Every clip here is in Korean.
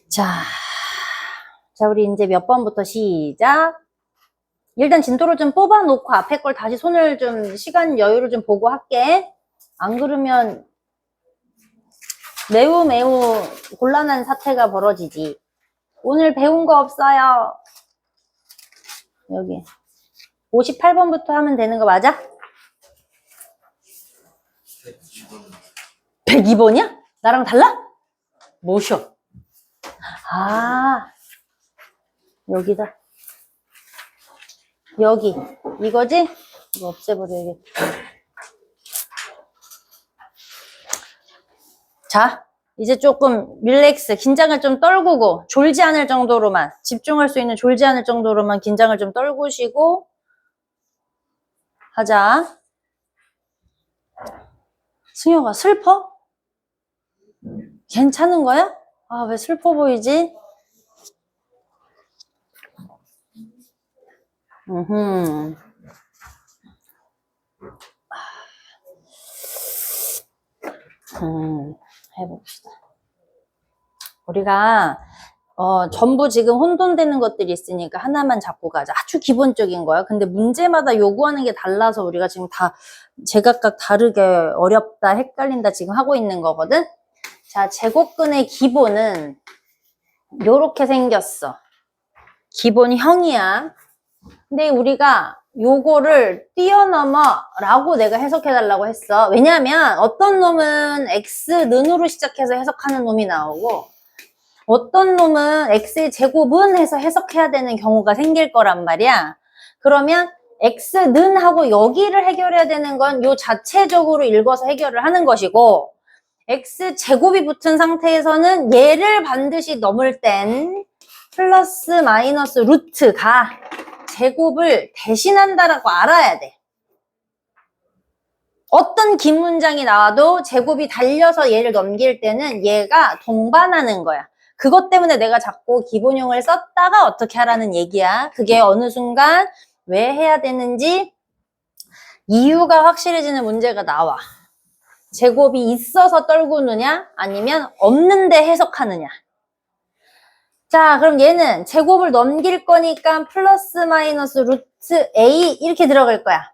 자, 우리 이제 몇 번부터 시작. 일단 진도를 좀 뽑아놓고 앞에 걸 다시 손을 좀 시간 여유를 좀 보고 할게. 안 그러면 매우 곤란한 사태가 벌어지지. 오늘 배운 거 없어요. 여기 58번부터 하면 되는 거 맞아? 102번이야? 나랑 달라? 뭐셔? 아, 여기다. 여기 이거지? 이거 없애버려야겠다. 자, 이제 조금 릴렉스, 긴장을 좀 떨구고 졸지 않을 정도로만, 집중할 수 있는 졸지 않을 정도로만 긴장을 좀 떨구시고 하자. 승효가 슬퍼? 괜찮은 거야? 아, 왜 슬퍼 보이지? 해봅시다. 우리가 전부 지금 혼돈되는 것들이 있으니까 하나만 잡고 가자. 아주 기본적인 거야. 근데 문제마다 요구하는 게 달라서 우리가 지금 다 제각각 다르게 어렵다, 헷갈린다 지금 하고 있는 거거든. 자, 제곱근의 기본은 요렇게 생겼어. 기본형이야. 근데 우리가 요거를 뛰어넘어 라고 내가 해석해달라고 했어. 왜냐하면 어떤 놈은 x는으로 시작해서 해석하는 놈이 나오고 어떤 놈은 x의 제곱은 해서 해석해야 되는 경우가 생길 거란 말이야. 그러면 x는 하고 여기를 해결해야 되는 건 요 자체적으로 읽어서 해결을 하는 것이고 x 제곱이 붙은 상태에서는 얘를 반드시 넘을 땐 플러스 마이너스 루트가 제곱을 대신한다라고 알아야 돼. 어떤 긴 문장이 나와도 제곱이 달려서 얘를 넘길 때는 얘가 동반하는 거야. 그것 때문에 내가 자꾸 기본형을 썼다가 어떻게 하라는 얘기야. 그게 어느 순간 왜 해야 되는지 이유가 확실해지는 문제가 나와. 제곱이 있어서 떨구느냐 아니면 없는데 해석하느냐. 자, 그럼 얘는 제곱을 넘길 거니까 플러스 마이너스 루트 a 이렇게 들어갈 거야.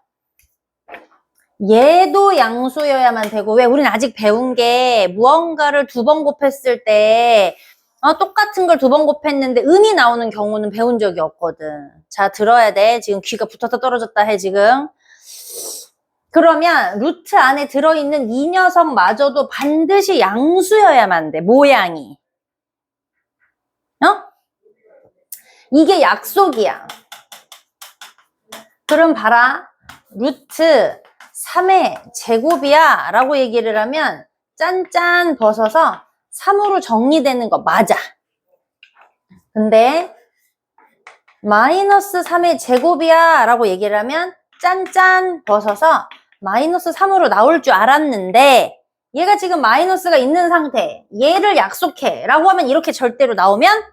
얘도 양수여야만 되고, 왜 우리는 아직 배운 게 무언가를 두 번 곱했을 때 똑같은 걸 두 번 곱했는데 음이 나오는 경우는 배운 적이 없거든. 자, 들어야 돼. 지금 귀가 붙었다 떨어졌다 해 지금. 그러면 루트 안에 들어있는 이 녀석마저도 반드시 양수여야만 돼. 모양이. 이게 약속이야. 그럼 봐라. 루트 3의 제곱이야 라고 얘기를 하면 짠짠 벗어서 3으로 정리되는 거 맞아. 근데 마이너스 3의 제곱이야 라고 얘기를 하면 짠짠 벗어서 마이너스 3으로 나올 줄 알았는데 얘가 지금 마이너스가 있는 상태, 얘를 약속해 라고 하면 이렇게 절대로 나오면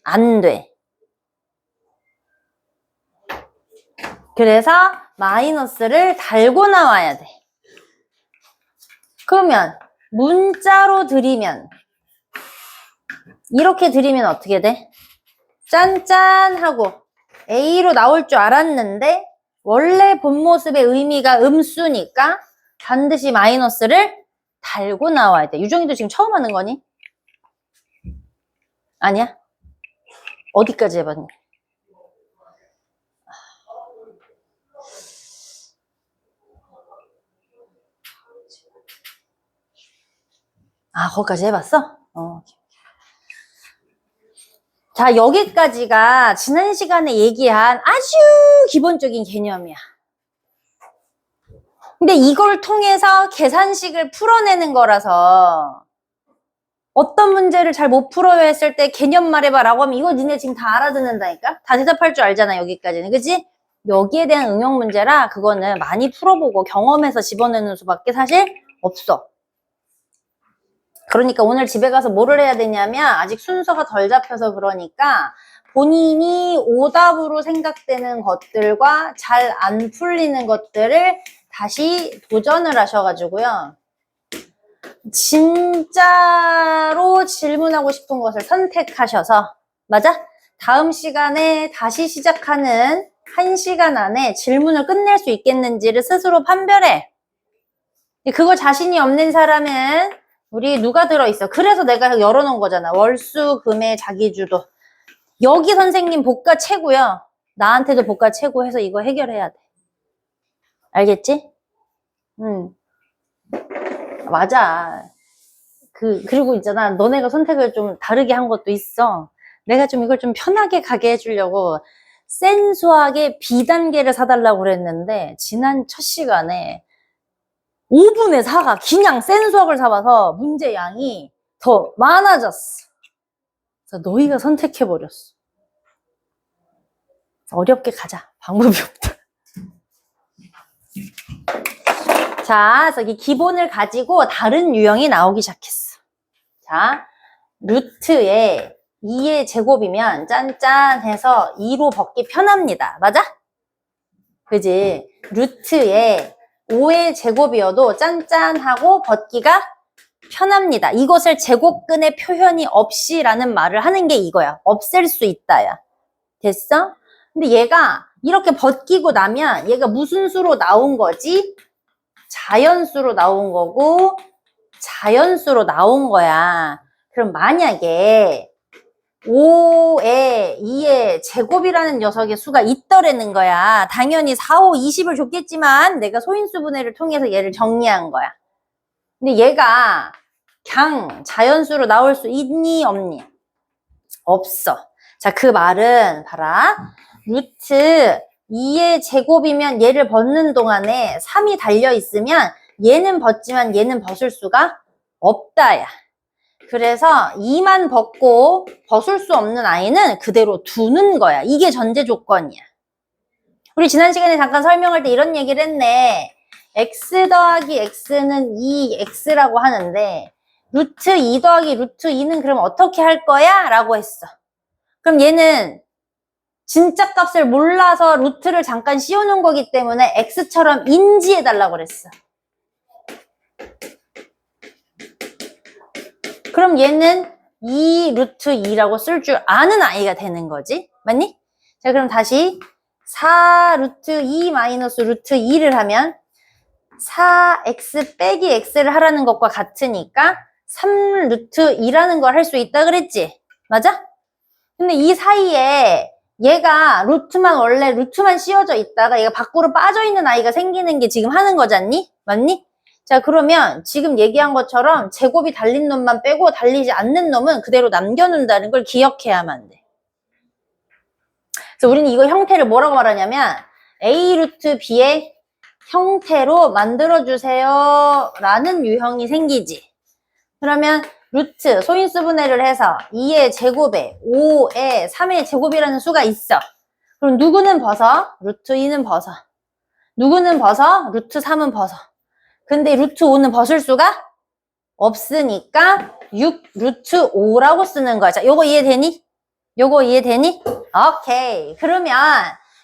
안 돼. 그래서 마이너스를 달고 나와야 돼. 그러면 문자로 드리면 이렇게 드리면 어떻게 돼? 짠짠 하고 A로 나올 줄 알았는데 원래 본 모습의 의미가 음수니까 반드시 마이너스를 달고 나와야 돼. 유정이도 지금 처음 하는 거니? 아니야? 어디까지 해봤니? 아, 거기까지 해봤어? 자, 여기까지가 지난 시간에 얘기한 아주 기본적인 개념이야. 근데 이걸 통해서 계산식을 풀어내는 거라서 어떤 문제를 잘 못 풀어야 했을 때 개념 말해봐 라고 하면 이거 니네 지금 다 알아듣는다니까? 다 대답할 줄 알잖아, 여기까지는. 그치? 여기에 대한 응용 문제라 그거는 많이 풀어보고 경험해서 집어내는 수밖에 사실 없어. 그러니까 오늘 집에 가서 뭐를 해야 되냐면 아직 순서가 덜 잡혀서 그러니까 본인이 오답으로 생각되는 것들과 잘 안 풀리는 것들을 다시 도전을 하셔가지고요. 진짜로 질문하고 싶은 것을 선택하셔서, 맞아? 다음 시간에 다시 시작하는 1시간 안에 질문을 끝낼 수 있겠는지를 스스로 판별해. 그거 자신이 없는 사람은 우리 누가 들어있어? 그래서 내가 열어놓은 거잖아. 월수, 금의 자기주도. 여기 선생님 복과 최고요. 나한테도 복과 최고 해서 이거 해결해야 돼. 알겠지? 맞아. 그리고 있잖아. 너네가 선택을 좀 다르게 한 것도 있어. 내가 좀 이걸 좀 편하게 가게 해주려고 센수학의 B단계를 사달라고 그랬는데, 지난 첫 시간에 5분의 4가 그냥 센수학을 사봐서 문제 양이 더 많아졌어. 그래서 너희가 선택해버렸어. 어렵게 가자. 방법이 없다. 자, 그래서 이 기본을 가지고 다른 유형이 나오기 시작했어. 자, 루트에 2의 제곱이면 짠짠해서 2로 벗기 편합니다. 맞아? 그지? 루트에 5의 제곱이어도 짠짠하고 벗기가 편합니다. 이것을 제곱근의 표현이 없이라는 말을 하는 게 이거야. 없앨 수 있다야. 됐어? 근데 얘가 이렇게 벗기고 나면 얘가 무슨 수로 나온 거지? 자연수로 나온 거고 자연수로 나온 거야. 그럼 만약에 5에 2의 제곱이라는 녀석의 수가 있더라는 거야. 당연히 4, 5, 20을 줬겠지만 내가 소인수분해를 통해서 얘를 정리한 거야. 근데 얘가 그냥 자연수로 나올 수 있니 없니? 없어. 자, 그 말은 봐라. 루트 2의 제곱이면 얘를 벗는 동안에 3이 달려있으면 얘는 벗지만 얘는 벗을 수가 없다야. 그래서 2만 벗고 벗을 수 없는 아이는 그대로 두는 거야. 이게 전제 조건이야. 우리 지난 시간에 잠깐 설명할 때 이런 얘기를 했네. x 더하기 x는 2x라고 하는데 루트 2 더하기 루트 2는 그럼 어떻게 할 거야? 라고 했어. 그럼 얘는 진짜 값을 몰라서 루트를 잠깐 씌워놓은 거기 때문에 x처럼 인지해달라고 그랬어. 그럼 얘는 2 루트 2라고 쓸 줄 아는 아이가 되는 거지. 맞니? 자, 그럼 다시 4 루트 2 마이너스 루트 2를 하면 4x 빼기 x를 하라는 것과 같으니까 3 루트 2라는 걸 할 수 있다 그랬지? 맞아? 근데 이 사이에 얘가 원래 루트만 씌워져 있다가 얘가 밖으로 빠져 있는 아이가 생기는 게 지금 하는 거잖니? 맞니? 자, 그러면 지금 얘기한 것처럼 제곱이 달린 놈만 빼고 달리지 않는 놈은 그대로 남겨놓는다는 걸 기억해야만 돼. 그래서 우리는 이거 형태를 뭐라고 말하냐면 A 루트 B의 형태로 만들어주세요 라는 유형이 생기지. 그러면 루트 소인수분해를 해서 2의 제곱에 5에 3의 제곱이라는 수가 있어. 그럼 누구는 벗어? 루트 2는 벗어. 누구는 벗어? 루트 3은 벗어. 근데 루트 5는 벗을 수가 없으니까 6 루트 5라고 쓰는 거야. 자, 요거 이해되니? 요거 이해되니? 오케이. 그러면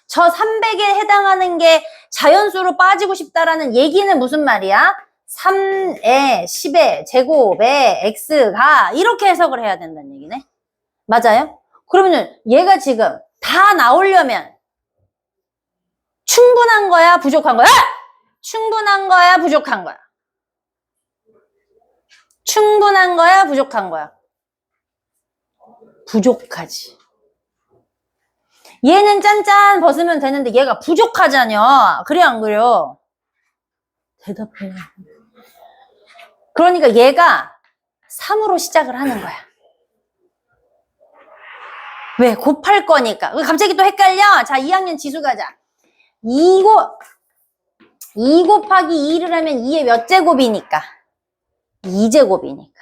저 300에 해당하는 게 자연수로 빠지고 싶다라는 얘기는 무슨 말이야? 3에 10의 제곱에 x가 이렇게 해석을 해야 된다는 얘기네. 맞아요? 그러면 얘가 지금 다 나오려면 충분한 거야? 부족한 거야? 충분한 거야? 부족한 거야? 충분한 거야? 부족한 거야? 부족하지. 얘는 짠짠 벗으면 되는데 얘가 부족하잖여. 그래 안 그래요? 대답해. 그러니까 얘가 3으로 시작을 하는 거야. 왜? 곱할 거니까. 갑자기 또 헷갈려. 자, 2학년 지수 가자. 2 곱하기 2를 하면 2의 몇 제곱이니까? 2제곱이니까.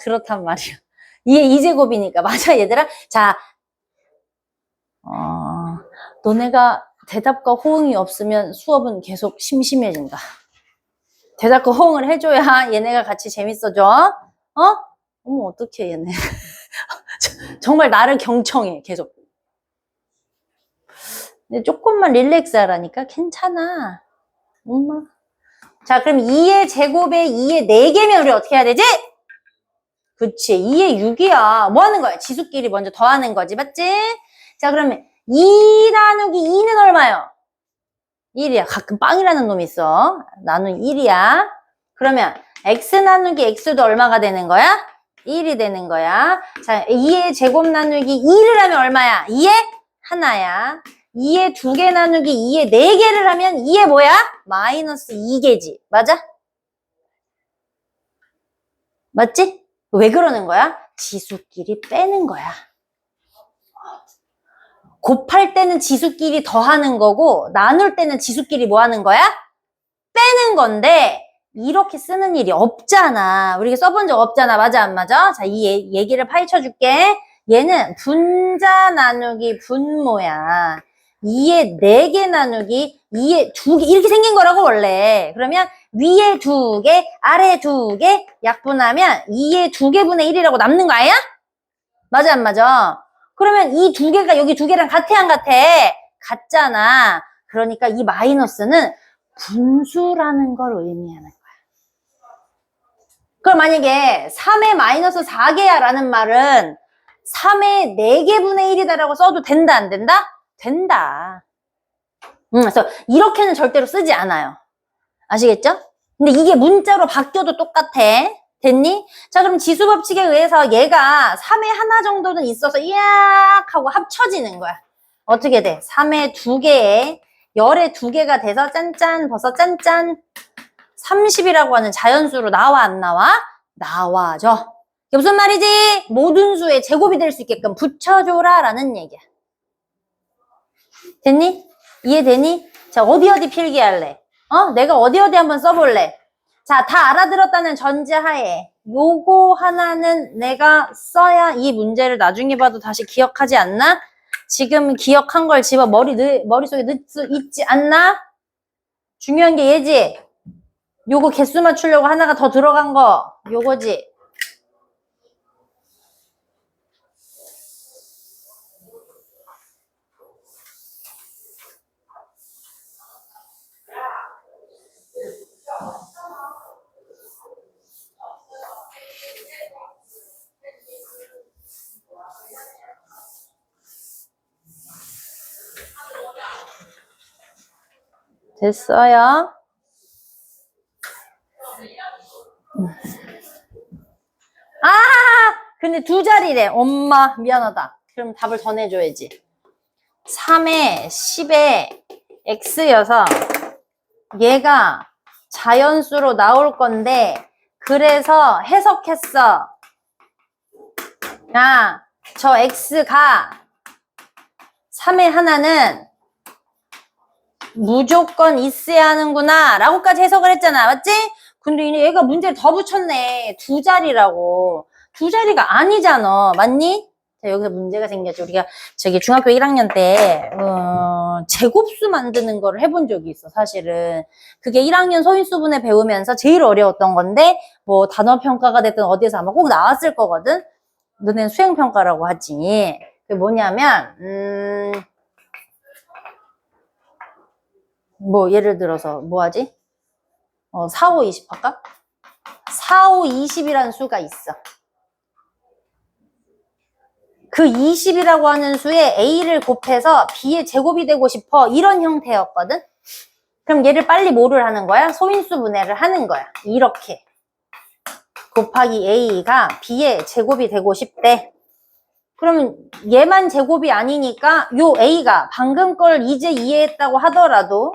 그렇단 말이야. 2의 2제곱이니까. 맞아, 얘들아? 자, 너네가 대답과 호응이 없으면 수업은 계속 심심해진다. 대답과 호응을 해줘야 얘네가 같이 재밌어져. 어머, 어떡해, 얘네. 정말 나를 경청해, 계속. 근데 조금만 릴렉스 하라니까 괜찮아. 엄마. 자, 그럼 2의 제곱에 2의 4개면 우리 어떻게 해야 되지? 그치, 2의 6이야. 뭐 하는 거야? 지수끼리 먼저 더하는 거지, 맞지? 자, 그러면 2 나누기 2는 얼마요? 1이야. 가끔 빵이라는 놈이 있어. 나누기 1이야. 그러면 x 나누기 x도 얼마가 되는 거야? 1이 되는 거야. 자, 2의 제곱 나누기 2를 하면 얼마야? 2의 하나야. 2의 2개 나누기 2의 4개를 하면 2의 뭐야? 마이너스 2개지. 맞아? 맞지? 왜 그러는 거야? 지수끼리 빼는 거야. 곱할 때는 지수끼리 더하는 거고 나눌 때는 지수끼리 뭐 하는 거야? 빼는 건데 이렇게 쓰는 일이 없잖아. 우리가 써본 적 없잖아. 맞아 안 맞아? 자, 이 얘기를 파헤쳐 줄게. 얘는 분자 나누기 분모야. 2의 4개 나누기 2의 2개 이렇게 생긴 거라고 원래. 그러면 위에 2개, 아래 2개 약분하면 2의 2개분의 1이라고 남는 거 아니야? 맞아 안 맞아? 그러면 이 2개가 여기 2개랑 같아 안 같아? 같잖아. 그러니까 이 마이너스는 분수라는 걸 의미하는 거야. 그럼 만약에 3의 마이너스 4개야 라는 말은 3의 4개분의 1이다라고 써도 된다 안 된다? 된다. 그래서 이렇게는 절대로 쓰지 않아요. 아시겠죠? 근데 이게 문자로 바뀌어도 똑같아. 됐니? 자, 그럼 지수법칙에 의해서 얘가 3의 하나 정도는 있어서 이악 하고 합쳐지는 거야. 어떻게 돼? 3의 2개에 열의 2개가 돼서 짠짠 벌써 짠짠 30이라고 하는 자연수로 나와 안 나와? 나와줘. 이게 무슨 말이지? 모든 수의 제곱이 될 수 있게끔 붙여줘라 라는 얘기야. 됐니? 이해되니? 자, 어디 필기할래? 내가 어디 한번 써볼래? 자, 다 알아들었다는 전제하에 요거 하나는 내가 써야 이 문제를 나중에 봐도 다시 기억하지 않나? 지금 기억한 걸 집어 머릿속에 넣을 수 있지 않나? 중요한 게 얘지? 요거 개수 맞추려고 하나가 더 들어간 거 요거지? 됐어요? 근데 2자리래. 엄마 미안하다. 그럼 답을 더 내줘야지. 3에 10에 x여서 얘가 자연수로 나올 건데 그래서 해석했어. 저 x가 3의 하나는 무조건 있어야 하는구나 라고까지 해석을 했잖아. 맞지? 근데 얘가 문제를 더 붙였네. 2자리라고. 2자리가 아니잖아. 맞니? 자, 여기서 문제가 생겼죠. 우리가 중학교 1학년 때 제곱수 만드는 거를 해본 적이 있어. 사실은 그게 1학년 소인수분해 배우면서 제일 어려웠던 건데 뭐 단어평가가 됐든 어디에서 아마 꼭 나왔을 거거든. 너네는 수행평가라고 하지. 그게 뭐냐면 뭐 예를 들어서 뭐 하지? 4, 5, 20 할까? 4, 5, 20이라는 수가 있어. 그 20이라고 하는 수에 A를 곱해서 B의 제곱이 되고 싶어. 이런 형태였거든? 그럼 얘를 빨리 뭐를 하는 거야? 소인수 분해를 하는 거야. 이렇게. 곱하기 A가 B의 제곱이 되고 싶대. 그러면 얘만 제곱이 아니니까 요 A가 방금 걸 이제 이해했다고 하더라도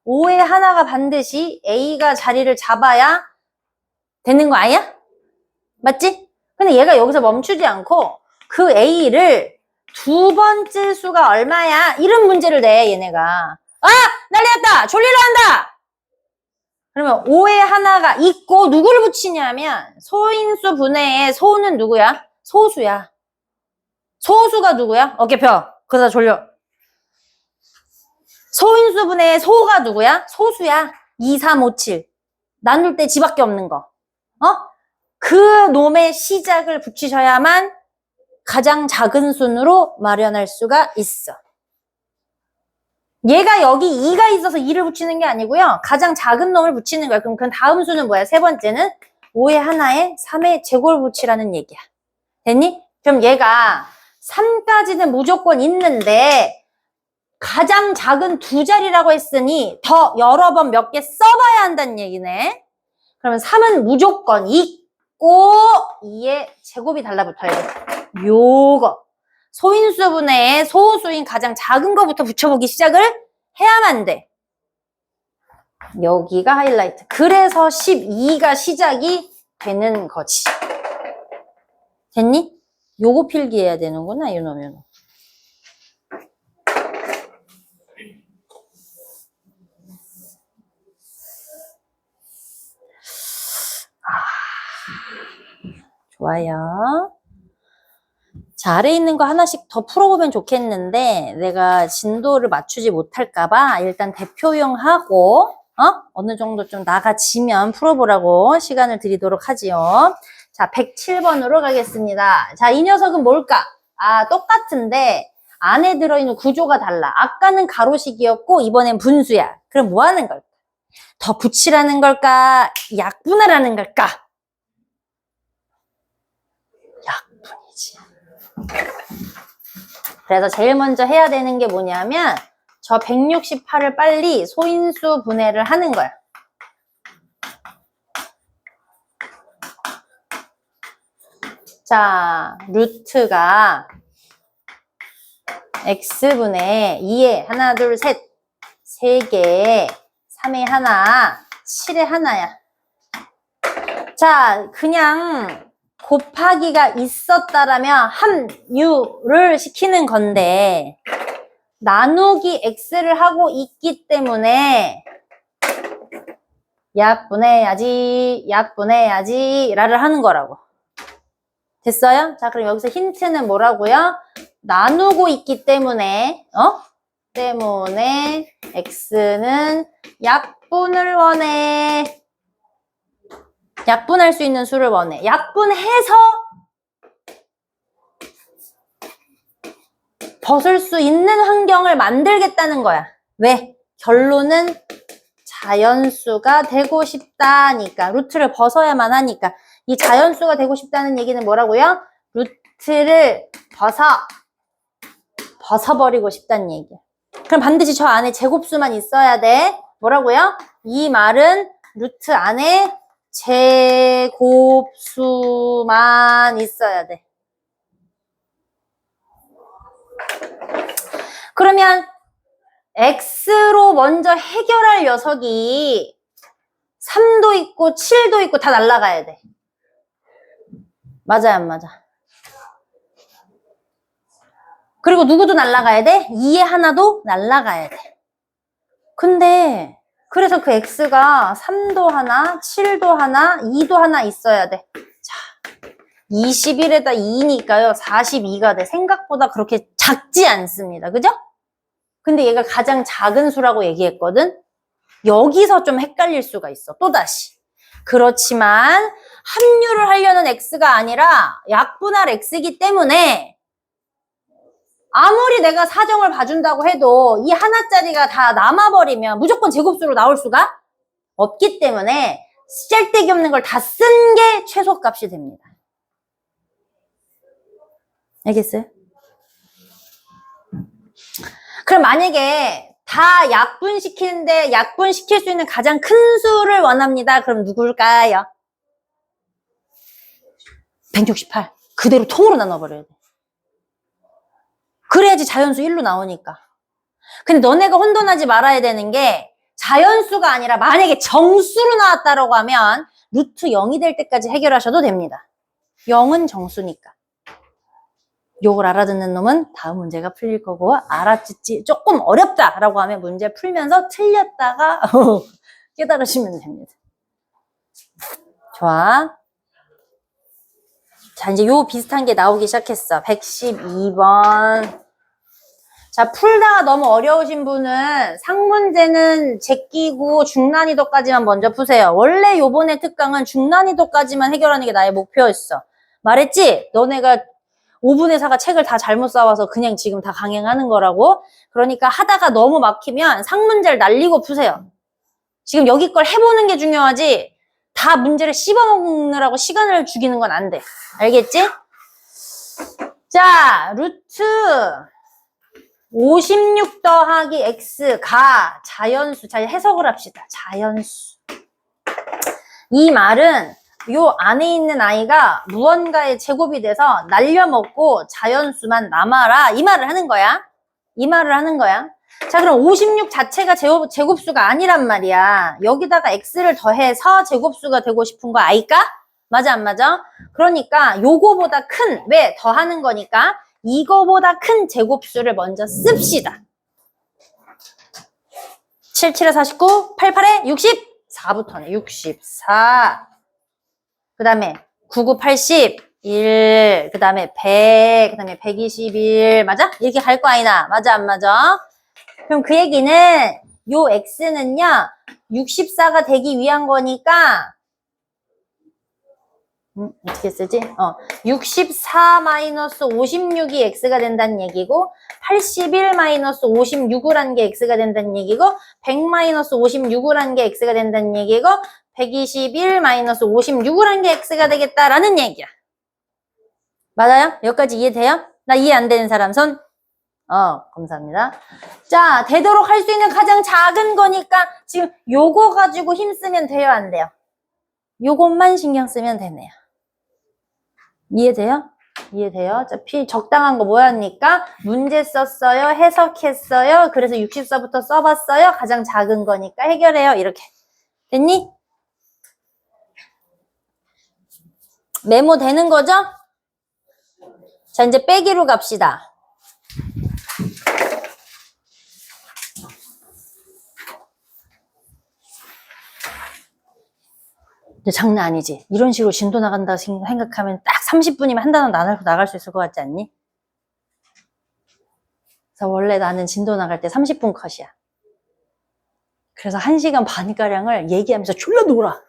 5의 하나가 반드시 A가 자리를 잡아야 되는 거 아니야? 맞지? 근데 얘가 여기서 멈추지 않고 그 A를 두 번째 수가 얼마야? 이런 문제를 내, 얘네가. 난리 났다! 졸리러 한다! 그러면 5의 하나가 있고 누구를 붙이냐면 소인수 분해의 소는 누구야? 소수야. 소수가 누구야? 어깨 펴. 그러다 졸려. 소인수 분해의 소가 누구야? 소수야. 2, 3, 5, 7. 나눌 때 지밖에 없는 거. 그 놈의 시작을 붙이셔야만 가장 작은 순으로 마련할 수가 있어. 얘가 여기 2가 있어서 2를 붙이는 게 아니고요. 가장 작은 놈을 붙이는 거야. 그럼 그 다음 수는 뭐야? 세 번째는 5의 하나에 3의 제곱을 붙이라는 얘기야. 됐니? 그럼 얘가 3까지는 무조건 있는데 가장 작은 두 자리라고 했으니 더 여러 번 몇 개 써봐야 한다는 얘기네. 그러면 3은 무조건 있고 2의 제곱이 달라붙어야 돼. 요거. 소인수분해에 소수인 가장 작은 거부터 붙여보기 시작을 해야만 돼. 여기가 하이라이트. 그래서 12가 시작이 되는 거지. 됐니? 요거 필기해야 되는구나, 요놈. 좋아요. 자, 아래에 있는 거 하나씩 더 풀어보면 좋겠는데 내가 진도를 맞추지 못할까봐 일단 대표용 하고 어느 정도 좀 나가지면 풀어보라고 시간을 드리도록 하지요. 자, 107번으로 가겠습니다. 자, 이 녀석은 뭘까? 아, 똑같은데 안에 들어있는 구조가 달라. 아까는 가로식이었고 이번엔 분수야. 그럼 뭐 하는 걸까? 더 붙이라는 걸까? 약분하라는 걸까? 약분이지. 그래서 제일 먼저 해야 되는 게 뭐냐면 저 168을 빨리 소인수 분해를 하는 거야. 자, 루트가 x분의 2에 하나, 둘, 셋, 3개, 3에 하나, 7에 하나야. 자, 그냥 곱하기가 있었다라면 함유를 시키는 건데 나누기 x를 하고 있기 때문에 약분해야지 라를 하는 거라고. 됐어요? 자, 그럼 여기서 힌트는 뭐라고요? 나누고 있기 때문에 때문에 x는 약분을 원해. 약분할 수 있는 수를 원해. 약분해서 벗을 수 있는 환경을 만들겠다는 거야. 왜? 결론은 자연수가 되고 싶다니까. 루트를 벗어야만 하니까. 이 자연수가 되고 싶다는 얘기는 뭐라고요? 루트를 벗어버리고 싶다는 얘기야. 그럼 반드시 저 안에 제곱수만 있어야 돼. 뭐라고요? 이 말은 루트 안에 제곱수만 있어야 돼. 그러면 x로 먼저 해결할 녀석이 3도 있고 7도 있고 다 날아가야 돼. 맞아요, 안 맞아? 그리고 누구도 날아가야 돼? 2의 하나도 날아가야 돼. 근데 그래서 그 x가 3도 하나, 7도 하나, 2도 하나 있어야 돼. 자, 21에다 2니까요. 42가 돼. 생각보다 그렇게 작지 않습니다. 그죠? 근데 얘가 가장 작은 수라고 얘기했거든? 여기서 좀 헷갈릴 수가 있어. 또다시. 그렇지만 합류를 하려는 x가 아니라 약분할 x이기 때문에 아무리 내가 사정을 봐준다고 해도 이 하나짜리가 다 남아버리면 무조건 제곱수로 나올 수가 없기 때문에 쓸데기 없는 걸 다 쓴 게 최소값이 됩니다. 알겠어요? 그럼 만약에 다 약분시키는데 약분시킬 수 있는 가장 큰 수를 원합니다. 그럼 누굴까요? 168. 그대로 통으로 나눠버려야 돼. 그래야지 자연수 1로 나오니까. 근데 너네가 혼돈하지 말아야 되는 게 자연수가 아니라 만약에 정수로 나왔다라고 하면 루트 0이 될 때까지 해결하셔도 됩니다. 0은 정수니까. 요걸 알아듣는 놈은 다음 문제가 풀릴 거고 알아듣지 조금 어렵다라고 하면 문제 풀면서 틀렸다가 깨달으시면 됩니다. 좋아. 자, 이제 요 비슷한 게 나오기 시작했어. 112번. 자, 풀다가 너무 어려우신 분은 상문제는 제끼고 중난이도까지만 먼저 푸세요. 원래 요번에 특강은 중난이도까지만 해결하는 게 나의 목표였어. 말했지? 너네가 5분의 4가 책을 다 잘못 써와서 그냥 지금 다 강행하는 거라고. 그러니까 하다가 너무 막히면 상문제를 날리고 푸세요. 지금 여기 걸 해보는 게 중요하지 다 문제를 씹어먹느라고 시간을 죽이는 건 안 돼. 알겠지? 자, 루트 56 더하기 x가 자연수. 자, 해석을 합시다. 자연수. 이 말은 요 안에 있는 아이가 무언가의 제곱이 돼서 날려먹고 자연수만 남아라. 이 말을 하는 거야. 이 말을 하는 거야. 자, 그럼 56 자체가 제곱수가 아니란 말이야. 여기다가 x를 더해서 제곱수가 되고 싶은 거 아이까? 맞아, 안 맞아? 그러니까 요거보다 큰, 왜? 더하는 거니까 이거보다 큰 제곱수를 먼저 씁시다. 7, 7에 49, 8, 8에 60, 4부터네. 64. 그 다음에 9, 9, 81. 그 다음에 100. 그 다음에 121. 맞아? 이렇게 갈 거 아니나? 맞아, 안 맞아? 그럼 그 얘기는 요 x는요 64가 되기 위한 거니까 어떻게 쓰지? 64 마이너스 56이 x가 된다는 얘기고 81 마이너스 56이라는 게 x가 된다는 얘기고 100 마이너스 56이라는 게 x가 된다는 얘기고 121 마이너스 56이라는 게 x가 되겠다라는 얘기야. 맞아요? 여기까지 이해돼요? 나 이해 안 되는 사람 손? 감사합니다. 자, 되도록 할 수 있는 가장 작은 거니까 지금 요거 가지고 힘쓰면 돼요, 안 돼요? 요것만 신경 쓰면 되네요. 이해돼요? 이해돼요? 자, 적당한 거 뭐였니까? 문제 썼어요, 해석했어요, 그래서 64부터 써봤어요, 가장 작은 거니까 해결해요, 이렇게. 됐니? 메모 되는 거죠? 자, 이제 빼기로 갑시다. 근데 장난 아니지. 이런 식으로 진도 나간다 생각하면 딱 30분이면 한 단원 나갈 수 있을 것 같지 않니? 그래서 원래 나는 진도 나갈 때 30분 컷이야. 그래서 1시간 반가량을 얘기하면서 졸라 놀아.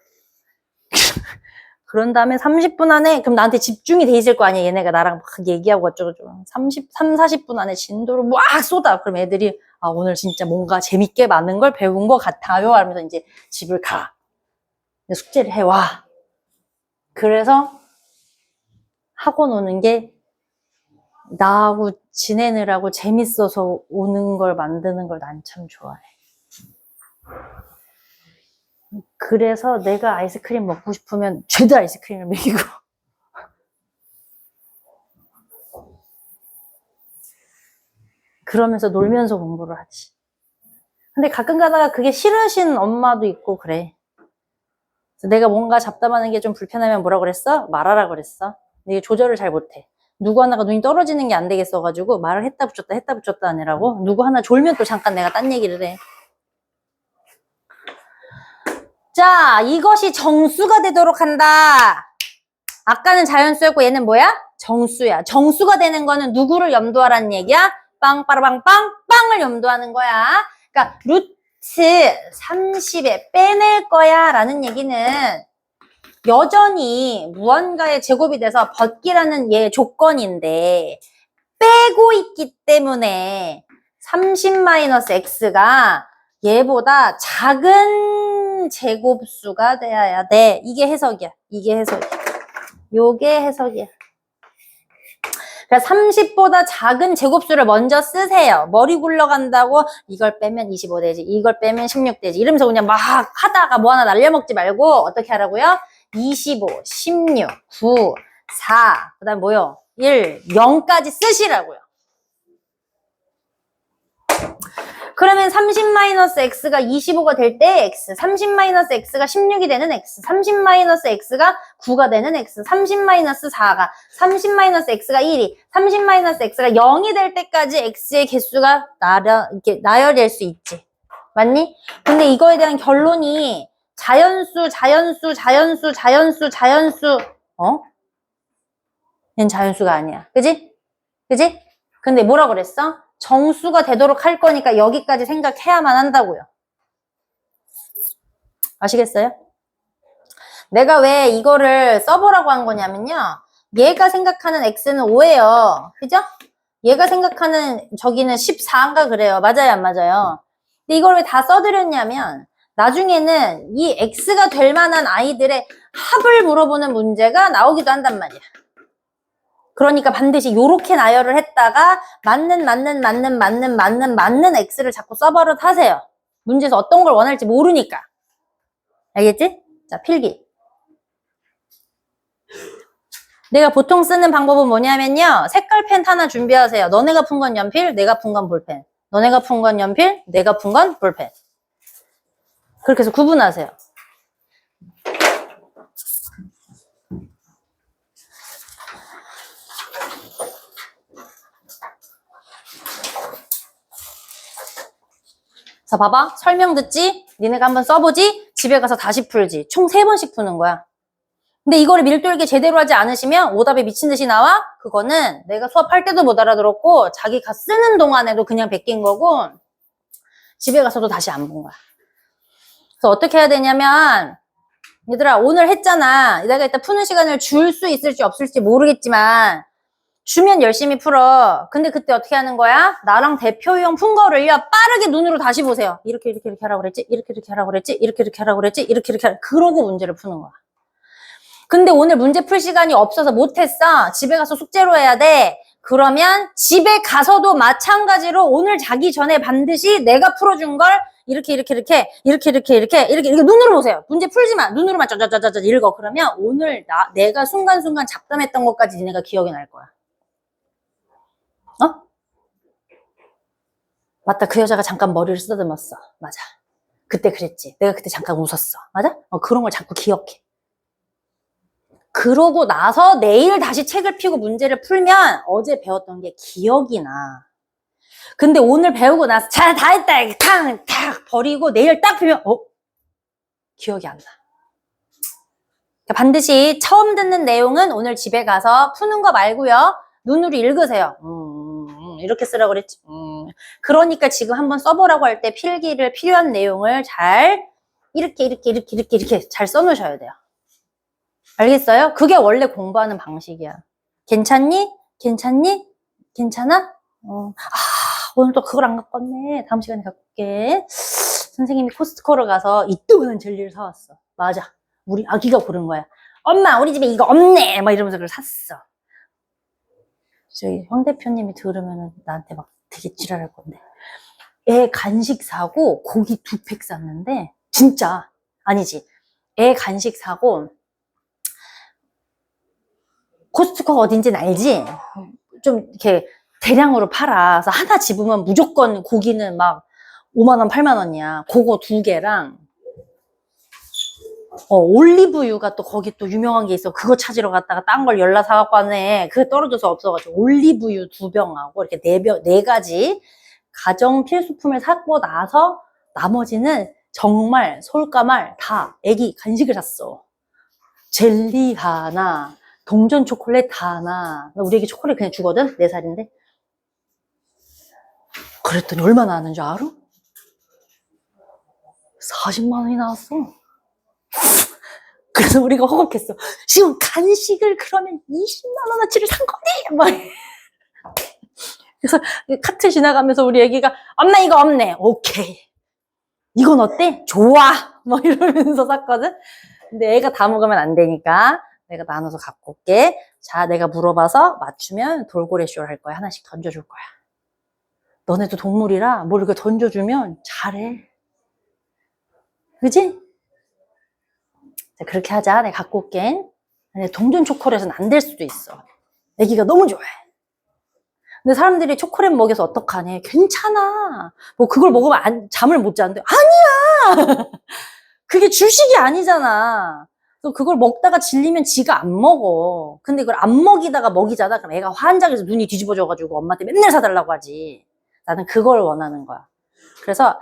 그런 다음에 30분 안에 그럼 나한테 집중이 돼 있을 거 아니야. 얘네가 나랑 막 얘기하고 어쩌고저쩌고 40분 안에 진도를 막 쏟아. 그럼 애들이 오늘 진짜 뭔가 재밌게 많은 걸 배운 것 같아요 하면서 이제 집을 가. 숙제를 해와. 그래서 학원 오는 게 나하고 지내느라고 재밌어서 오는 걸 만드는 걸 난 참 좋아해. 그래서 내가 아이스크림 먹고 싶으면 죄다 아이스크림을 먹이고 그러면서 놀면서 공부를 하지. 근데 가끔 가다가 그게 싫으신 엄마도 있고 그래. 그래서 내가 뭔가 잡담하는 게 좀 불편하면 뭐라 그랬어? 말하라 그랬어. 근데 이게 조절을 잘 못해. 누구 하나가 눈이 떨어지는 게 안 되겠어가지고 말을 했다 붙였다 하느라고 누구 하나 졸면 또 잠깐 내가 딴 얘기를 해. 자, 이것이 정수가 되도록 한다. 아까는 자연수였고 얘는 뭐야? 정수야. 정수가 되는 거는 누구를 염두하라는 얘기야? 빵빠라빵빵 빵을 염두하는 거야. 그러니까 루트 30에 빼낼 거야 라는 얘기는 여전히 무언가의 제곱이 돼서 벗기라는 얘 조건인데 빼고 있기 때문에 30-x가 얘보다 작은 제곱수가 되어야 돼. 이게 해석이야. 이게 해석이야. 요게 해석이야. 그러니까 30보다 작은 제곱수를 먼저 쓰세요. 머리 굴러간다고 이걸 빼면 25 되지, 이걸 빼면 16 되지 이러면서 그냥 막 하다가 뭐 하나 날려먹지 말고 어떻게 하라고요? 25, 16, 9, 4, 그 다음 뭐요? 1, 0까지 쓰시라고요. 그러면 30-x가 25가 될 때 x, 30-x가 16이 되는 x, 30-x가 9가 되는 x, 30-4가, 30-x가 1이, 30-x가 0이 될 때까지 x의 개수가 이렇게 나열될 수 있지. 맞니? 근데 이거에 대한 결론이 자연수. 얘는 자연수가 아니야. 그지? 그지? 근데 뭐라 그랬어? 정수가 되도록 할 거니까 여기까지 생각해야만 한다고요. 아시겠어요? 내가 왜 이거를 써보라고 한 거냐면요. 얘가 생각하는 x는 5예요. 그죠? 얘가 생각하는 저기는 14인가 그래요. 맞아요, 안 맞아요? 근데 이걸 왜 다 써드렸냐면 나중에는 이 x가 될 만한 아이들의 합을 물어보는 문제가 나오기도 한단 말이야. 그러니까 반드시 요렇게 나열을 했다가 맞는 x를 자꾸 써버릇 하세요. 문제에서 어떤 걸 원할지 모르니까. 알겠지? 자, 필기. 내가 보통 쓰는 방법은 뭐냐면요. 색깔펜 하나 준비하세요. 너네가 푼 건 연필, 내가 푼 건 볼펜. 너네가 푼 건 연필, 내가 푼 건 볼펜. 그렇게 해서 구분하세요. 자, 봐봐. 설명 듣지? 니네가 한번 써보지? 집에 가서 다시 풀지. 총 3번씩 푸는 거야. 근데 이거를 밀도있게 제대로 하지 않으시면 오답이 미친 듯이 나와? 그거는 내가 수업할 때도 못 알아들었고 자기가 쓰는 동안에도 그냥 베낀 거고 집에 가서도 다시 안 본 거야. 그래서 어떻게 해야 되냐면 얘들아 오늘 했잖아. 내가 이따 푸는 시간을 줄 수 있을지 없을지 모르겠지만 주면 열심히 풀어. 근데 그때 어떻게 하는 거야? 나랑 대표형 푼 거를요 빠르게 눈으로 다시 보세요. 이렇게 하라고 그랬지? 이렇게 하라고 그랬지? 이렇게 하라고 그랬지? 이렇게 하라고 그러고 문제를 푸는 거야. 근데 오늘 문제 풀 시간이 없어서 못했어. 집에 가서 숙제로 해야 돼. 그러면 집에 가서도 마찬가지로 오늘 자기 전에 반드시 내가 풀어준 걸 이렇게 눈으로 보세요. 문제 풀지만 눈으로만 짜자자자자 읽어. 그러면 오늘 내가 순간순간 잡담했던 것까지 니네가 기억이 날 거야. 어? 맞다. 그 여자가 잠깐 머리를 쓰다듬었어. 맞아. 그때 그랬지. 내가 그때 잠깐 웃었어. 맞아? 그런 걸 자꾸 기억해. 그러고 나서 내일 다시 책을 펴고 문제를 풀면 어제 배웠던 게 기억이 나. 근데 오늘 배우고 나서 자, 다 했다. 탁 버리고 내일 딱 펴면 기억이 안 나. 그러니까 반드시 처음 듣는 내용은 오늘 집에 가서 푸는 거 말고요. 눈으로 읽으세요. 이렇게 쓰라고 그랬지. 그러니까 지금 한번 써보라고 할 때 필기를 필요한 내용을 잘 이렇게 잘 써놓으셔야 돼요. 알겠어요? 그게 원래 공부하는 방식이야. 괜찮니? 괜찮아? 오늘 또 그걸 안 갖고 왔네. 다음 시간에 갖고 올게. 선생님이 코스트코를 가서 이따만한 젤리를 사왔어. 맞아. 우리 아기가 고른 거야. 엄마, 우리 집에 이거 없네! 막 이러면서 그걸 샀어. 저희 황 대표님이 들으면 나한테 막 되게 지랄할 건데. 애 간식 사고 고기 2팩 샀는데, 진짜. 아니지. 애 간식 사고, 코스트코가 어딘지는 알지? 좀 이렇게 대량으로 팔아. 그래서 하나 집으면 무조건 고기는 막 5만원, 8만원이야. 그거 2개랑, 올리브유가 또 거기 또 유명한 게 있어. 그거 찾으러 갔다가 딴 걸 열라 사갖고 왔네. 그게 떨어져서 없어가지고. 올리브유 2병하고 이렇게 4가지 가정 필수품을 사고 나서 나머지는 정말 솔까말 다 애기 간식을 샀어. 젤리 하나, 동전 초콜릿 하나. 우리 애기 초콜릿 그냥 주거든? 4살인데. 그랬더니 얼마나 하는 줄 알아? 40만원이 나왔어. 그래서 우리가 허걱했어. 지금 간식을 그러면 20만원어치를 산 거니? 막. 그래서 카트 지나가면서 우리 애기가 엄마 이거 없네. 오케이. 이건 어때? 좋아. 막 이러면서 샀거든? 근데 애가 다 먹으면 안 되니까 내가 나눠서 갖고 올게. 자, 내가 물어봐서 맞추면 돌고래 쇼를 할 거야. 하나씩 던져줄 거야. 너네도 동물이라 뭘 이렇게 던져주면 잘해. 그지? 자, 그렇게 하자. 내가 갖고 올게. 근데 동전 초콜릿은 안 될 수도 있어. 애기가 너무 좋아해. 근데 사람들이 초콜릿 먹여서 어떡하니? 괜찮아. 뭐 그걸 먹으면 잠을 못 자는데. 아니야! 그게 주식이 아니잖아. 그걸 먹다가 질리면 지가 안 먹어. 근데 그걸 안 먹이다가 먹이잖아. 그럼 애가 환장해서 눈이 뒤집어져가지고 엄마한테 맨날 사달라고 하지. 나는 그걸 원하는 거야. 그래서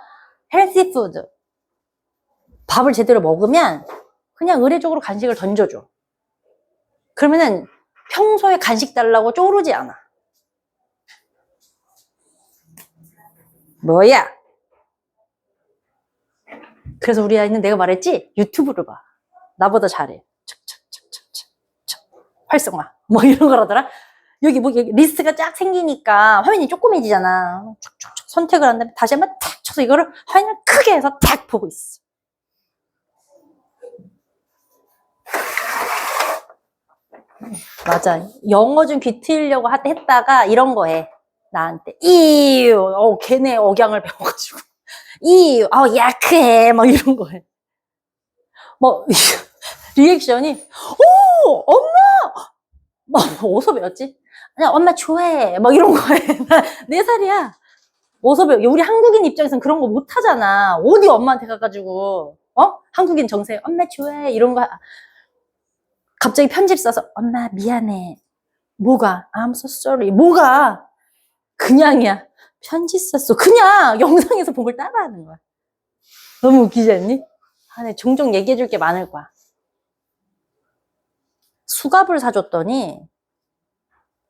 헬시 푸드. 밥을 제대로 먹으면 그냥 의례적으로 간식을 던져줘. 그러면은 평소에 간식 달라고 쪼르지 않아. 뭐야? 그래서 우리 아이는 내가 말했지? 유튜브를 봐. 나보다 잘해. 척 활성화. 뭐 이런 거라더라. 여기 뭐 리스트가 쫙 생기니까 화면이 조그매지잖아. 촉촉촉 선택을 한 다음에 다시 한번 탁 쳐서 이거를 화면을 크게 해서 탁 보고 있어. 맞아. 영어 좀 귀 트이려고 했다가 이런 거 해. 나한테. 걔네 억양을 배워가지고. 약해. 막 이런 거 해. 뭐, 리액션이, 오! 엄마! 막, 어디서 배웠지? 그냥 엄마 좋아해. 막 이런 거 해. 4살이야. 어디서 배워? 우리 한국인 입장에서는 그런 거 못 하잖아. 어디 엄마한테 가가지고, 한국인 정세, 엄마 좋아해. 이런 거. 갑자기 편지를 써서, 엄마 미안해. 뭐가? I'm so sorry. 뭐가? 그냥이야. 편지 썼어. 그냥 영상에서 본 걸 따라하는 거야. 너무 웃기지 않니? 네, 종종 얘기해줄 게 많을 거야. 수갑을 사줬더니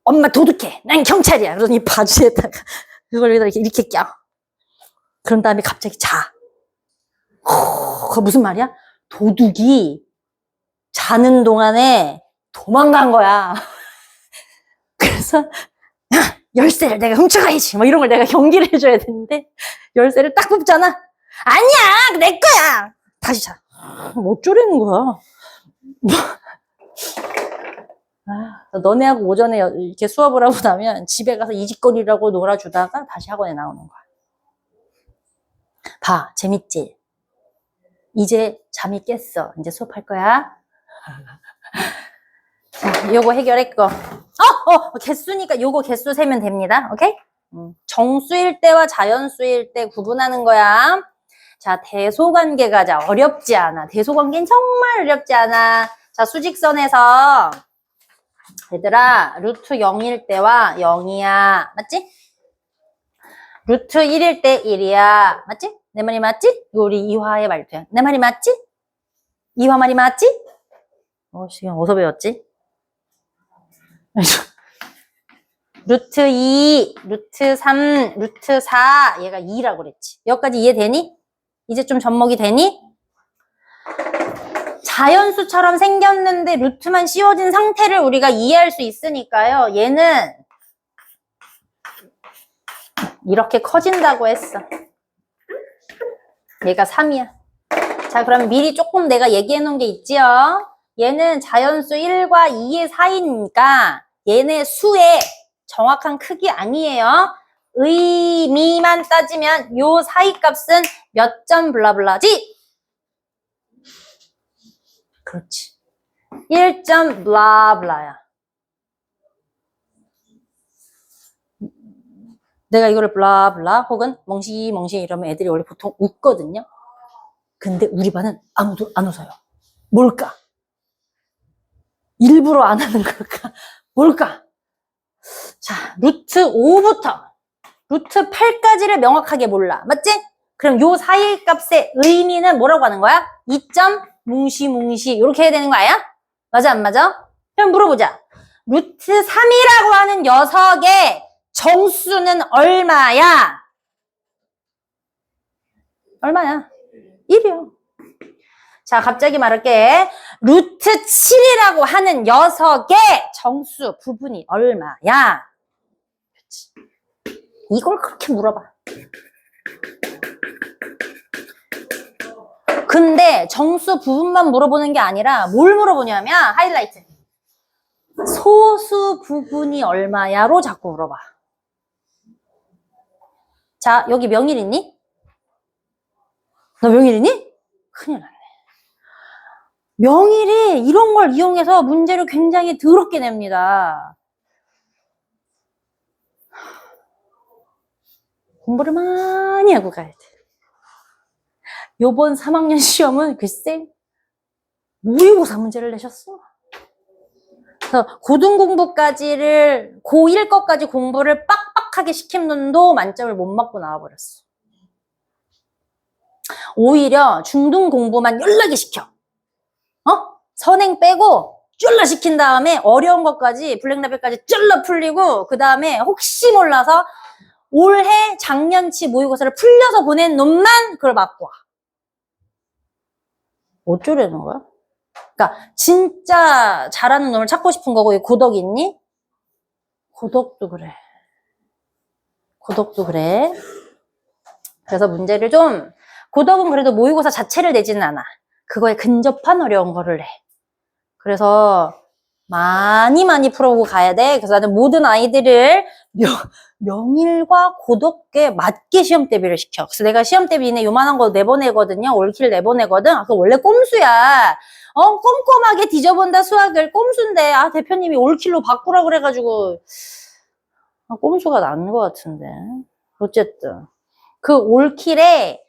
엄마 도둑해. 난 경찰이야. 그러더니 바지에다가 그걸 이렇게 껴. 그런 다음에 갑자기 자. 그거 무슨 말이야? 도둑이 자는 동안에 도망간 거야. 그래서 열쇠를 내가 훔쳐가야지. 뭐 이런 걸 내가 경기를 해줘야 되는데 열쇠를 딱 뽑잖아. 아니야, 내 거야. 다시 자. 뭐 어쩌라는 거야. 너네하고 오전에 이렇게 수업을 하고 나면 집에 가서 이짓거리라고 놀아주다가 다시 학원에 나오는 거야. 봐, 재밌지? 이제 잠이 깼어. 이제 수업할 거야. 자, 요거 해결했고. 개수니까 요거 개수 세면 됩니다. 오케이? 정수일 때와 자연수일 때 구분하는 거야. 자, 대소관계 가자. 어렵지 않아. 대소관계는 정말 어렵지 않아. 자, 수직선에서 얘들아, 루트 0일 때와 0이야. 맞지? 루트 1일 때 1이야. 맞지? 내 말이 맞지? 이거 우리 이화의 말투야. 내 말이 맞지? 이화 말이 맞지? 지금 어디서 배웠지? 루트 2, 루트 3, 루트 4 얘가 2라고 그랬지. 여기까지 이해되니? 이제 좀 접목이 되니? 자연수처럼 생겼는데 루트만 씌워진 상태를 우리가 이해할 수 있으니까요. 얘는 이렇게 커진다고 했어. 얘가 3이야. 자, 그럼 미리 조금 내가 얘기해 놓은 게 있지요. 얘는 자연수 1과 2의 사이니까 얘네 수의 정확한 크기 아니에요. 의미만 따지면 요 사이 값은 몇 점 블라블라지? 그렇지. 1점 블라블라야. 내가 이거를 블라블라 혹은 멍시멍시 이러면 애들이 원래 보통 웃거든요. 근데 우리 반은 아무도 안 웃어요. 뭘까? 일부러 안 하는 걸까? 뭘까? 자, 루트 5부터 루트 8까지를 명확하게 몰라. 맞지? 그럼 요 사이 값의 의미는 뭐라고 하는 거야? 2점 뭉시뭉시 이렇게 해야 되는 거 아니야? 맞아 안 맞아? 그럼 물어보자. 루트 3이라고 하는 녀석의 정수는 얼마야? 얼마야? 1이요. 자, 갑자기 말할게. 루트 7이라고 하는 녀석의 정수 부분이 얼마야? 그렇지. 이걸 그렇게 물어봐. 근데 정수 부분만 물어보는 게 아니라 뭘 물어보냐면 하이라이트. 소수 부분이 얼마야로 자꾸 물어봐. 자, 여기 명일 있니? 너 명일 있니? 큰일 났네. 명일이 이런 걸 이용해서 문제를 굉장히 더럽게 냅니다. 공부를 많이 하고 가야 돼. 요번 3학년 시험은 글쎄 모의고사 문제를 내셨어. 그래서 고등공부까지를 고1 것까지 공부를 빡빡하게 시킨 놈도 만점을 못 맞고 나와버렸어. 오히려 중등 공부만 연락이 시켜. 선행 빼고 쫄라 시킨 다음에 어려운 것까지 블랙라벨까지 쫄라 풀리고 그 다음에 혹시 몰라서 올해 작년치 모의고사를 풀려서 보낸 놈만 그걸 맞고 와. 어쩌려는 거야? 그러니까 진짜 잘하는 놈을 찾고 싶은 거고, 이 고덕 있니? 고덕도 그래. 고덕도 그래. 그래서 문제를 좀, 고덕은 그래도 모의고사 자체를 내지는 않아. 그거에 근접한 어려운 거를 내. 그래서 많이 풀어보고 가야 돼. 그래서 나는 모든 아이들을 명일과 고덕에 맞게 시험 대비를 시켜. 그래서 내가 시험 대비 이내 요만한 거 내보내거든요. 올킬 내보내거든. 그거 원래 꼼수야. 꼼꼼하게 뒤져본다 수학을. 꼼수인데 대표님이 올킬로 바꾸라 그래가지고 꼼수가 낫는 것 같은데. 어쨌든 그 올킬에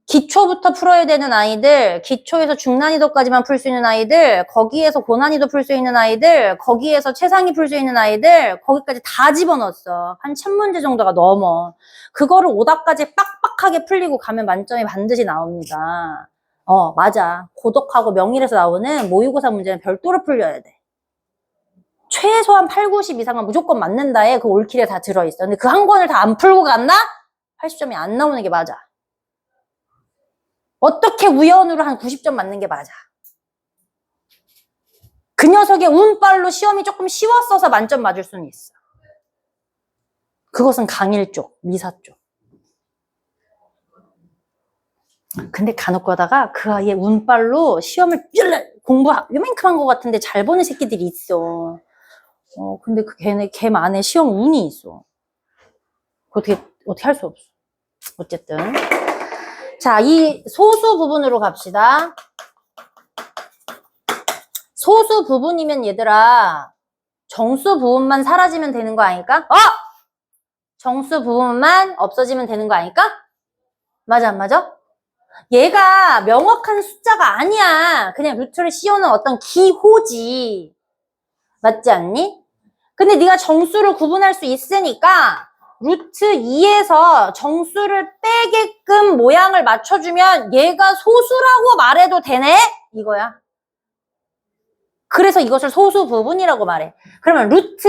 기초부터 풀어야 되는 아이들, 기초에서 중난이도까지만 풀 수 있는 아이들, 거기에서 고난이도 풀 수 있는 아이들, 거기에서 최상위 풀 수 있는 아이들, 거기까지 다 집어넣었어. 한 1000문제 정도가 넘어. 그거를 오답까지 빡빡하게 풀리고 가면 만점이 반드시 나옵니다. 맞아. 고덕하고 명일에서 나오는 모의고사 문제는 별도로 풀려야 돼. 최소한 8, 90 이상은 무조건 맞는다에 그 올킬에 다 들어있어. 근데 그 한 권을 다 안 풀고 간다? 80점이 안 나오는 게 맞아. 어떻게 우연으로 한 90점 맞는 게 맞아. 그 녀석의 운빨로 시험이 조금 쉬웠어서 만점 맞을 수는 있어. 그것은 강일 쪽, 미사 쪽. 근데 간혹 가다가 그 아이의 운빨로 시험을 공부 요만큼한 것 같은데 잘 보는 새끼들이 있어. 근데 걔 안에 시험 운이 있어. 어떻게 할 수 없어. 어쨌든. 자, 이 소수 부분으로 갑시다. 소수 부분이면 얘들아, 정수 부분만 사라지면 되는 거 아닐까? 정수 부분만 없어지면 되는 거 아닐까? 맞아, 안 맞아? 얘가 명확한 숫자가 아니야. 그냥 루트를 씌우는 어떤 기호지. 맞지 않니? 근데 네가 정수를 구분할 수 있으니까 루트 2에서 정수를 빼게끔 모양을 맞춰주면 얘가 소수라고 말해도 되네? 이거야. 그래서 이것을 소수 부분이라고 말해. 그러면 루트,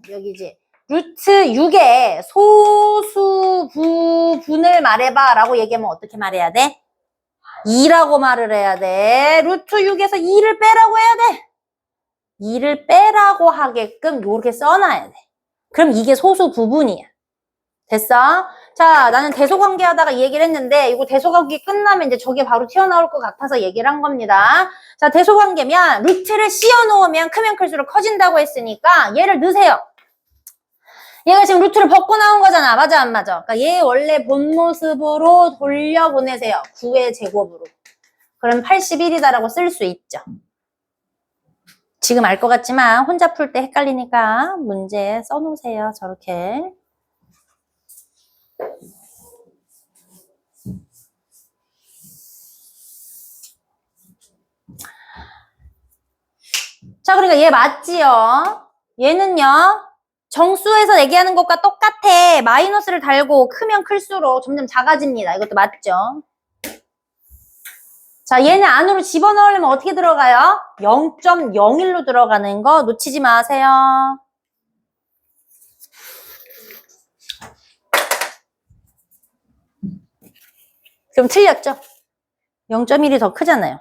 여기지. 루트 6의 소수 부분을 말해봐 라고 얘기하면 어떻게 말해야 돼? 2라고 말을 해야 돼. 루트 6에서 2를 빼라고 해야 돼. 2를 빼라고 하게끔 이렇게 써놔야 돼. 그럼 이게 소수 부분이야. 됐어? 자, 나는 대소관계 하다가 이 얘기를 했는데 이거 대소관계 끝나면 이제 저게 바로 튀어나올 것 같아서 얘기를 한 겁니다. 자, 대소관계면 루트를 씌워 놓으면 크면 클수록 커진다고 했으니까 얘를 넣으세요. 얘가 지금 루트를 벗고 나온 거잖아. 맞아, 안 맞아? 그러니까 얘 원래 본 모습으로 돌려보내세요. 9의 제곱으로. 그럼 81이다라고 쓸 수 있죠. 지금 알 것 같지만 혼자 풀 때 헷갈리니까 문제 써놓으세요. 저렇게. 자, 그러니까 얘 맞지요? 얘는요. 정수에서 얘기하는 것과 똑같아. 마이너스를 달고 크면 클수록 점점 작아집니다. 이것도 맞죠? 자, 얘는 안으로 집어넣으려면 어떻게 들어가요? 0.01로 들어가는 거 놓치지 마세요. 그럼 틀렸죠? 0.1이 더 크잖아요.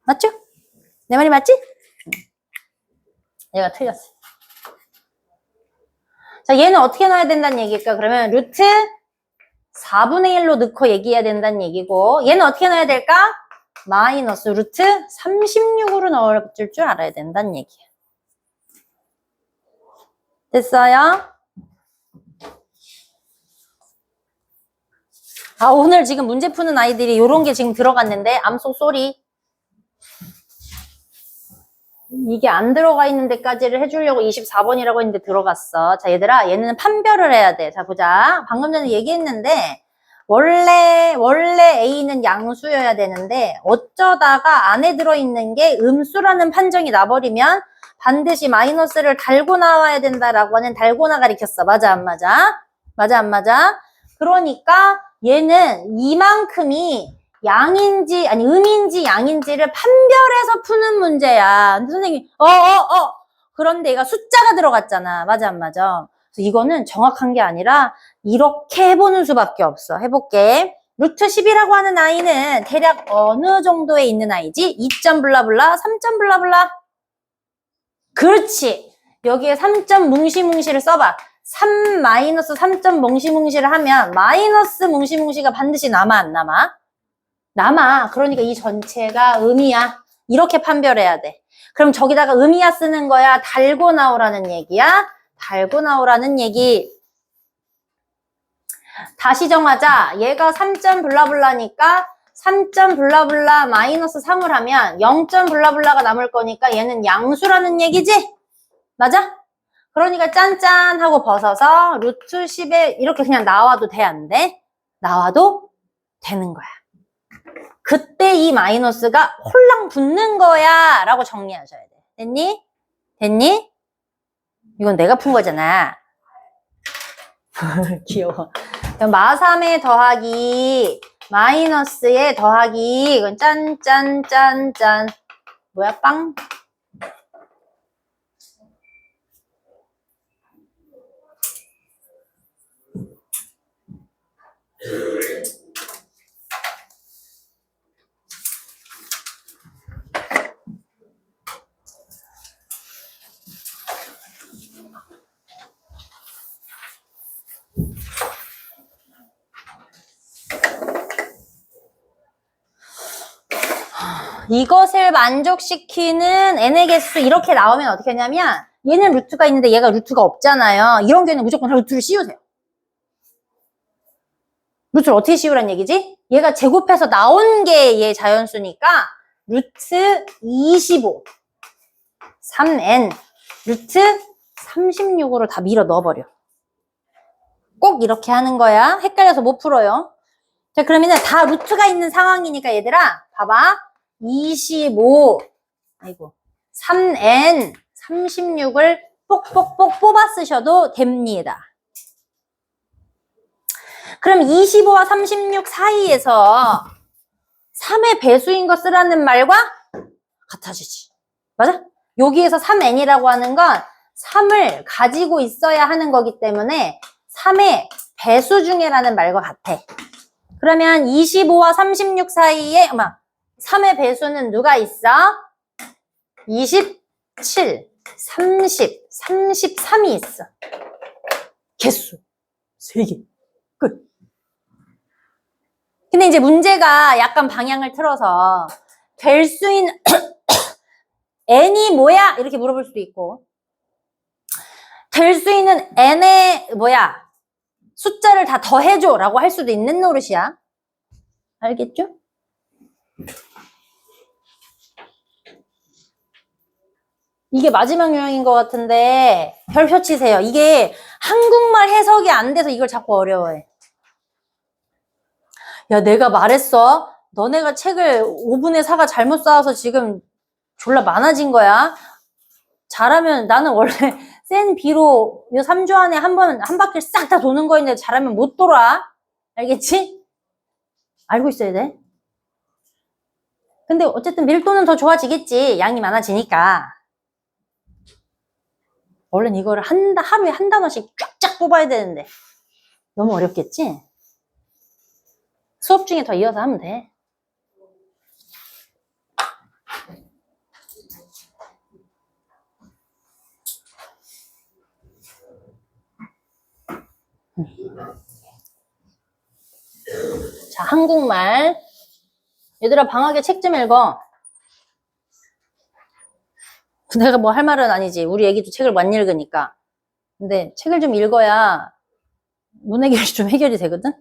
맞죠? 내 말이 맞지? 얘가 틀렸어. 자, 얘는 어떻게 넣어야 된다는 얘기일까? 그러면 루트 4분의 1로 넣고 얘기해야 된다는 얘기고, 얘는 어떻게 넣어야 될까? 마이너스 루트 36으로 넣어줄 줄 알아야 된다는 얘기야. 됐어요? 오늘 지금 문제 푸는 아이들이 요런 게 지금 들어갔는데, I'm so sorry. 이게 안 들어가 있는 데까지를 해주려고 24번이라고 했는데 들어갔어. 자, 얘들아, 얘는 판별을 해야 돼. 자, 보자. 방금 전에 얘기했는데, 원래 A는 양수여야 되는데, 어쩌다가 안에 들어있는 게 음수라는 판정이 나버리면, 반드시 마이너스를 달고 나와야 된다라고 하는 달고나 가리켰어. 맞아, 안 맞아? 맞아, 안 맞아? 그러니까, 얘는 이만큼이 양인지 아니 음인지 양인지를 판별해서 푸는 문제야. 근데 선생님 그런데 얘가 숫자가 들어갔잖아. 맞아, 안 맞아? 그래서 이거는 정확한 게 아니라 이렇게 해보는 수밖에 없어. 해볼게. 루트 10이라고 하는 아이는 대략 어느 정도에 있는 아이지? 2점 블라블라, 3점 블라블라. 그렇지. 여기에 3점 뭉시뭉시를 써봐. 3 마이너스 3점 뭉시뭉시를 하면 마이너스 뭉시뭉시가 반드시 남아 안 남아? 남아. 그러니까 이 전체가 음이야. 이렇게 판별해야 돼. 그럼 저기다가 음이야 쓰는 거야? 달고 나오라는 얘기야? 달고 나오라는 얘기. 다시 정하자. 얘가 3점 블라블라니까 3점 블라블라 마이너스 3을 하면 0점 블라블라가 남을 거니까 얘는 양수라는 얘기지? 맞아? 그러니까 짠짠 하고 벗어서 루트 10에 이렇게 그냥 나와도 돼, 안 돼? 나와도 되는 거야. 그때 이 마이너스가 홀랑 붙는 거야 라고 정리하셔야 돼. 됐니? 됐니? 이건 내가 푼 거잖아. 귀여워. 마3에 더하기 마이너스에 더하기 이건 짠짠짠짠 뭐야 빵? 이것을 만족시키는 n의 개수 이렇게 나오면 어떻게 하냐면 얘는 루트가 있는데 얘가 루트가 없잖아요. 이런 경우는 무조건 다 루트를 씌우세요. 루트를 어떻게 씌우란 얘기지? 얘가 제곱해서 나온 게 얘 자연수니까 루트 25 3n 루트 36으로 다 밀어 넣어버려. 꼭 이렇게 하는 거야. 헷갈려서 못 풀어요. 자, 그러면은 다 루트가 있는 상황이니까 얘들아 봐봐. 25 아이고 3n 36을 뽁뽁뽁 뽑아 쓰셔도 됩니다. 그럼 25와 36 사이에서 3의 배수인 거 쓰라는 말과 같아지지. 맞아? 여기에서 3n이라고 하는 건 3을 가지고 있어야 하는 거기 때문에 3의 배수 중에라는 말과 같아. 그러면 25와 36 사이에 3의 배수는 누가 있어? 27, 30, 33이 있어. 개수 3개. 끝. 근데 이제 문제가 약간 방향을 틀어서 될 수 있는 n이 뭐야? 이렇게 물어볼 수도 있고 될 수 있는 n의 뭐야? 숫자를 다 더해줘 라고 할 수도 있는 노릇이야. 알겠죠? 이게 마지막 요령인 것 같은데 별표 치세요. 이게 한국말 해석이 안 돼서 이걸 자꾸 어려워해. 야, 내가 말했어. 너네가 책을 5분의 4가 잘못 쌓아서 지금 졸라 많아진 거야. 잘하면 나는 원래 센 B로 3주 안에 한 바퀴를 싹 다 도는 거였는데 잘하면 못 돌아. 알겠지? 알고 있어야 돼. 근데 어쨌든 밀도는 더 좋아지겠지. 양이 많아지니까. 원래는 이거를 하루에 한 단어씩 쫙쫙 뽑아야 되는데 너무 어렵겠지? 수업 중에 더 이어서 하면 돼. 자, 한국말. 얘들아, 방학에 책 좀 읽어. 내가 뭐 할 말은 아니지. 우리 애기도 책을 못 읽으니까. 근데 책을 좀 읽어야 문 해결이 좀 해결이 되거든?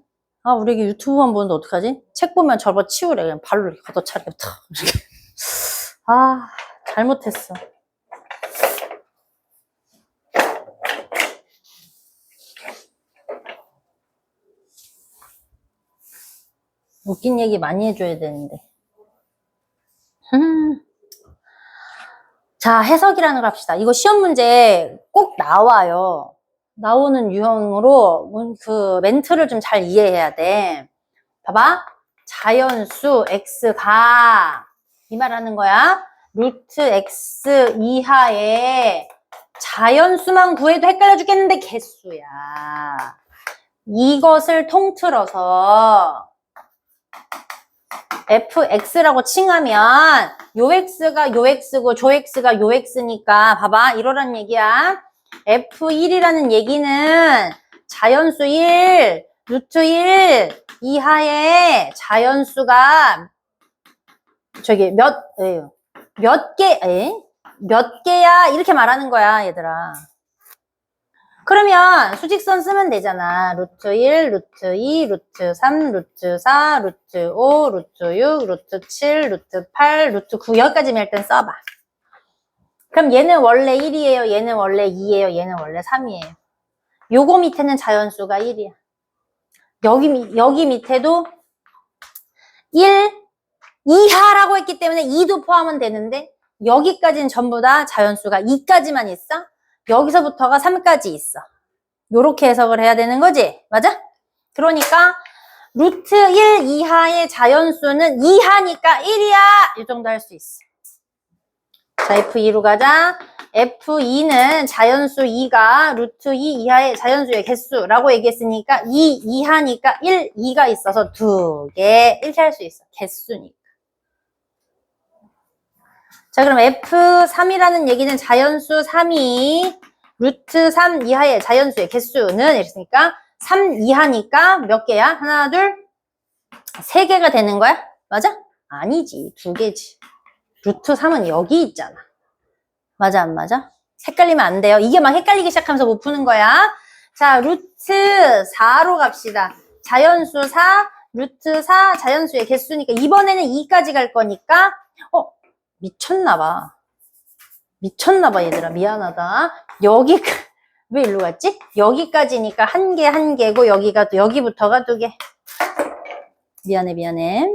아, 우리 애기 유튜브만 보는데 어떡하지? 책 보면 접어치우래. 그냥 발로 이렇게 걷어차게 탁. 아, 잘못했어. 웃긴 얘기 많이 해줘야 되는데. 자, 해석이라는 걸 합시다. 이거 시험 문제 꼭 나와요. 나오는 유형으로 그 멘트를 좀 잘 이해해야 돼. 봐봐. 자연수 x가 이 말하는 거야. 루트 x 이하의 자연수만 구해도 헷갈려 죽겠는데 개수야. 이것을 통틀어서 fx라고 칭하면 요 x가 요 x고 조 x가 요 x니까 봐봐 이러란 얘기야. f1이라는 얘기는 자연수 1, 루트 1 이하의 자연수가 저기 몇 개야 이렇게 말하는 거야 얘들아. 그러면 수직선 쓰면 되잖아. 루트 1, 루트 2, 루트 3, 루트 4, 루트 5, 루트 6, 루트 7, 루트 8, 루트 9 여기까지만 일단 써봐. 그럼 얘는 원래 1이에요. 얘는 원래 2예요. 얘는 원래 3이에요. 요거 밑에는 자연수가 1이야. 여기 밑에도 1 이하라고 했기 때문에 2도 포함은 되는데 여기까지는 전부 다 자연수가 2까지만 있어. 여기서부터가 3까지 있어. 요렇게 해석을 해야 되는 거지? 맞아? 그러니까 루트 1 이하의 자연수는 2하니까 1이야. 이 정도 할 수 있어. 자, F2로 가자. F2는 자연수 2가 루트 2 이하의 자연수의 개수라고 얘기했으니까 2 이하니까 1, 2가 있어서 2개 이렇게 할 수 있어. 개수니까. 자, 그럼 F3이라는 얘기는 자연수 3이 루트 3 이하의 자연수의 개수는 이랬으니까 3 이하니까 몇 개야? 하나, 둘, 3개가 되는 거야? 맞아? 아니지. 2개지. 루트 3은 여기 있잖아. 맞아, 안 맞아? 헷갈리면 안 돼요. 이게 막 헷갈리기 시작하면서 못 푸는 거야. 자, 루트 4로 갑시다. 자연수 4, 루트 4 자연수의 개수니까 이번에는 2까지 갈 거니까 미쳤나봐. 미쳤나봐 얘들아. 미안하다. 왜 일로 갔지? 여기까지니까 한 개고 여기부터가 2개. 미안해.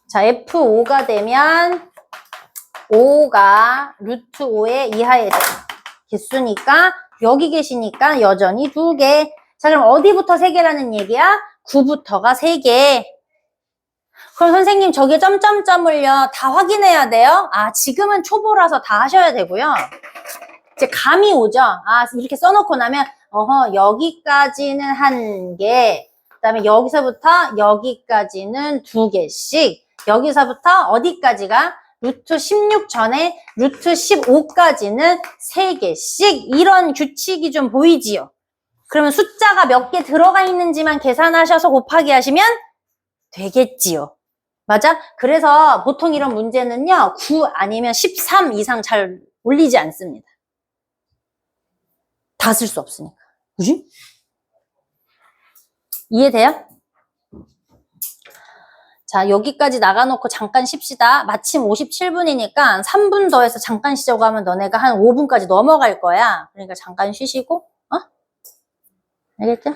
자, F5가 되면 5가 루트 5의 이하의 개수니까 여기 계시니까 여전히 2개. 자, 그럼 어디부터 3개라는 얘기야? 9부터가 3개. 그럼 선생님 저게 점점점을요 다 확인해야 돼요? 아, 지금은 초보라서 다 하셔야 되고요. 이제 감이 오죠. 아, 이렇게 써놓고 나면 여기까지는 1개, 그 다음에 여기서부터 여기까지는 2개씩, 여기서부터 어디까지가? 루트 16 전에 루트 15까지는 3개씩, 이런 규칙이 좀 보이지요. 그러면 숫자가 몇 개 들어가 있는지만 계산하셔서 곱하기 하시면 되겠지요. 맞아? 그래서 보통 이런 문제는요 9 아니면 13 이상 잘 올리지 않습니다. 다 쓸 수 없으니까. 그지? 이해돼요? 자, 여기까지 나가놓고 잠깐 쉽시다. 마침 57분이니까 3분 더 해서 잠깐 쉬자고 하면 너네가 한 5분까지 넘어갈 거야. 그러니까 잠깐 쉬시고, 알겠죠?